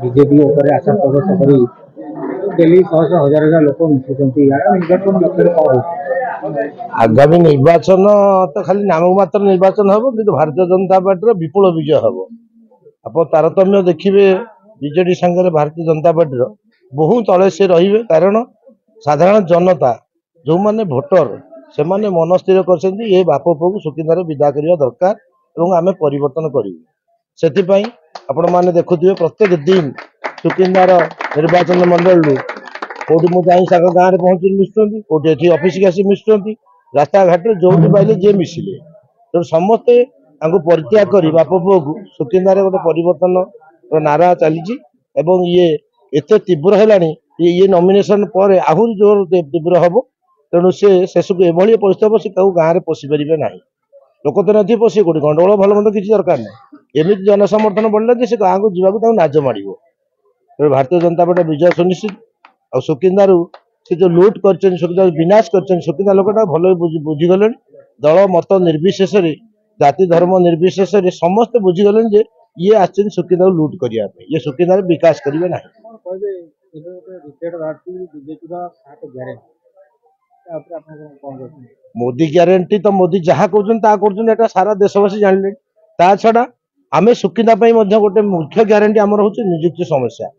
BJP उपर आशा प्रकट कर डेली शह शह हजार हजार लोक मिशुंट निर्वाचन लक्ष्य कौन आगामी निर्वाचन तो खाली नामक मात्र निर्वाचन हम कि भारतीय जनता पार्टी विपुल विजय हम। आप तारतम्य देखिए बीजेडी सांगे भारतीय जनता पार्टी बहु तले से रे कारण साधारण जनता जो माने भोटर से माने मन स्थिर कर बाप पुओ को सुकिंदार विदा करने दरकार और आम परिवर्तन करूँ से आपण मैंने देखुए प्रत्येक दिन सुकिंदार निर्वाचन मंडल कौटी मुझे गाँव में पहुंची मिशुंट कौटी ये ऑफिस की आसी मिशुंट रास्ता घाट जो पाइले जी मिसिले तो समस्ते परित्याग कर बाप पुओ को सुकिंदार गोटे परिवर्तन नारा चली ये एत तीव्र है ये नॉमिनेशन पर आहरी जोर तीव्र हम तेणु से शेष को एभली परिस्थिति हम से गाँव में पशि पारे ना लोक तो नहीं पशि कौटी गंडगोल भल मंद किसी दरकार ना एमती जनसमर्थन बढ़ला से गाँव को जावाक नाज माड़ तेणु भारतीय जनता पार्टी विजय सुनिश्चित आ सुकिंदार से जो लुट कर विनाश कर सुकिंदा लोक भल बुझीगले दल मत निर्विशेष जाति धर्म निर्विशेष समस्ते बुझीगले ये आस सुकिंदा लुट करने ये सुकिंदार विकास करेंगे ना मोदी ग्यारंटी तो मोदी जहाँ कहते सारा देशवासी जानले ता छड़ा आम सुकिंदा गोटे मुख्य ग्यारंटी आमर हूँ निजुक्ति समस्या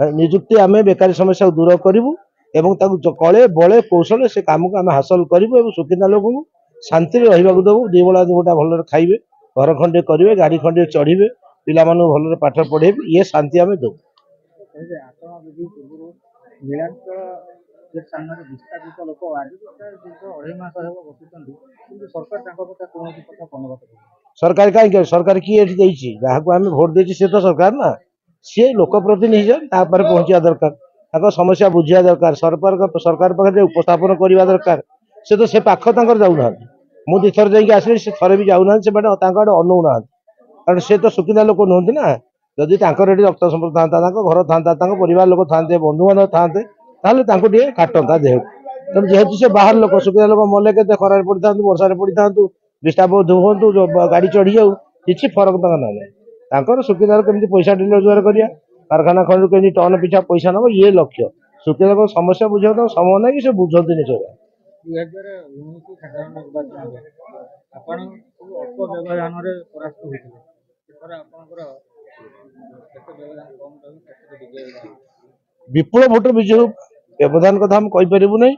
निजुक्ति आम बेकारी समस्या दूर करूँ कले बले कौशल से कम को आम हासिल करूँ सुकिंदा लोक शांति रहा देवु दी बेला गोटा भल खाइबे घर खंडे करेंगे गाड़ी खंडे चढ़े पिला भल पाठ पढ़े ये शांति आम दू सरकार कहीं सरकार किए जहाँ को आम भोट दे सी तो सरकार ना सी लोक प्रतिनिधि पहुंचा दरकार समस्या बुझा दरकार सरकार पाखे उपस्थापन करने दरकार से तो से पाख जाऊना मुझे थर जाइए से थे भी जाऊना से आड़े अनौना कारण से तो सुकिंदा लोक नुहति ना जदि रक्त संपर्क था घर था परिवार लोक था बंधु बांधव था काटता देह तेणु जेहेतु से बाहर लोक सुकिंदा लोक मले के खरार पड़ी था वर्षा पड़ी था विस्ताप हूँ गाड़ी चढ़ी जाऊ किसी फरक ना सुकिंदार केमती पैसा डेली रोजगार करिया कारखाना खंड के टन पिछा पैसा नब ये लक्ष्य सुकिंदा समस्या बुझा समय ना कि बुझती निज विपुल भोट विजय व्यवधान कथा हम कहीपर ना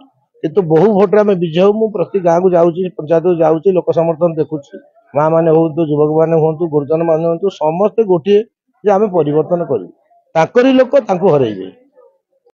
कितु बहु भोटे आम विजय हूँ प्रति गाँव को जाऊँगी पंचायत को जाऊँगी लोक समर्थन देखुची माँ मैंने हूँ युवक मैंने हूँ गुरुजन मान हूँ समस्ते गोटे आम परिवर्तन करूँ लोक हरइबे।